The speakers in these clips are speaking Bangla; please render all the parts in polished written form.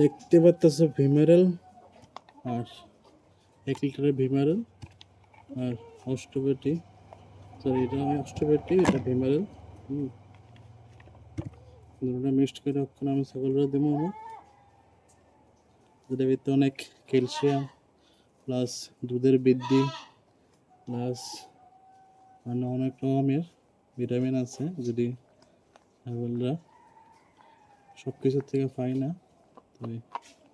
দেখতে পাচ্ছ ভিমেরেল আর 1 লিটারের ভিমেরেল আর অষ্টপেটি, সরি এটা অষ্টপেটি, এটা ভিমেরেল। দুটোটা মিক্সড করে এখন আমি ছাগলরা দেবো। যেটার ভিতরে অনেক ক্যালসিয়াম প্লাস দুধের বৃদ্ধি প্লাস মানে অনেক রকমের ভিটামিন আছে, যদি ছাগলরা সব কিছুর থেকে পাই না, তবে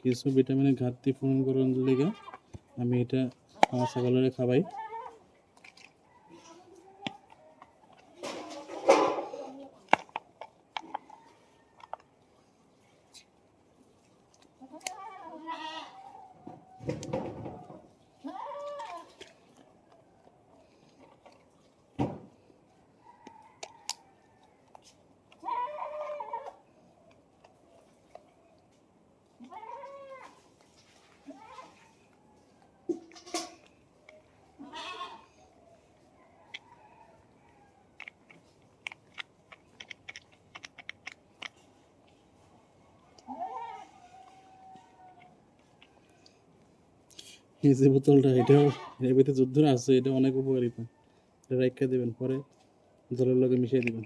কিছু ভিটামিনের ঘাটতি পূরণ করার লেগে আমি এটা আমার ছাগলের খাওয়াই। এই যে বোতলটা, এটাও এর ভিতরে যুদ্ধ আছে, এটা অনেক উপকারিতা। এটা রাইখা দেবেন, পরে জলের লগে মিশিয়ে দিবেন।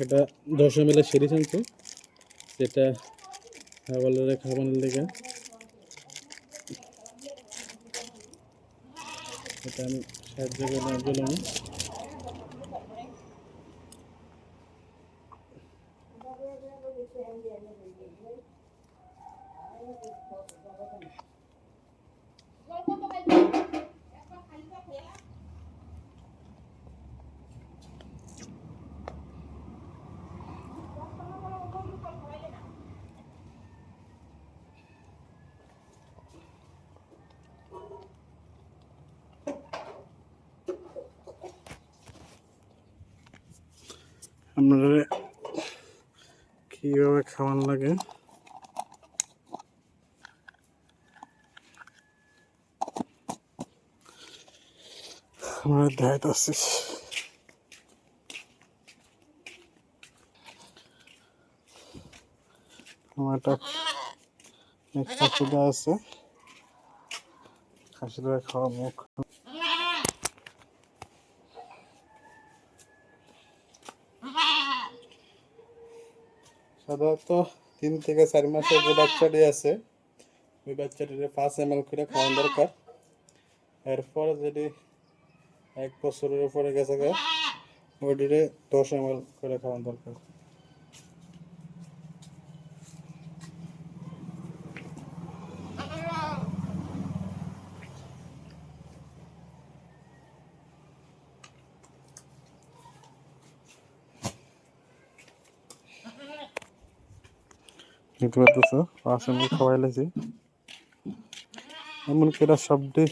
এটা 10 ml সিরিজ আনছে, যেটা ছাগলের খাবারের লেগে। এটা আমি সাহায্য করলাম। আপনারা কীভাবে খাওয়ান লাগে আমরা দেখাইতেছি। আমার একটা খাসিটা আছে, খাসিটা খাওয়া মুখ সাধারণত 3 থেকে 4 মাসের যে বাচ্চাটি আছে, ওই বাচ্চাটির 5 ml করে খাওয়ান দরকার। এরপর যদি 1 বছরের উপরে গেছে ওইটিরে 10 ml করে খাওয়ান দরকার। দেখতে পাচ্ছ 5 ml খাওয়াইলেছি। এমনকি এটা সবটি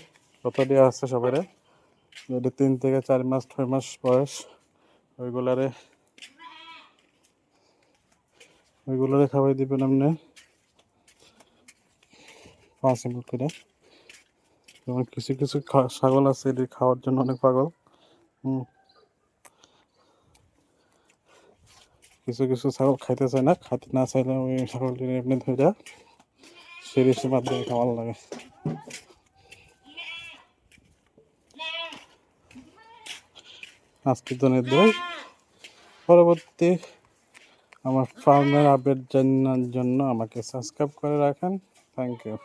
কথা দেওয়া আছে সবাই, যদি 3 থেকে 4 মাস 6 মাস বয়স, ওইগুলারে খাওয়াই দিবেন আপনি 5 ml করে। যেমন কিছু কিছু ছাগল আছে এটি খাওয়ার জন্য অনেক পাগল। কিছু কিছু ছাগল খাইতে চায় না, খাইতে না চাইলে ওই ছাগলটি এমনি ধরে সিরিজের মাধ্যমে খাওয়ানো লাগে। আজকের জন্য পরবর্তী আমার ফার্মের আপডেট জানার জন্য আমাকে সাবস্ক্রাইব করে রাখেন। Thank you.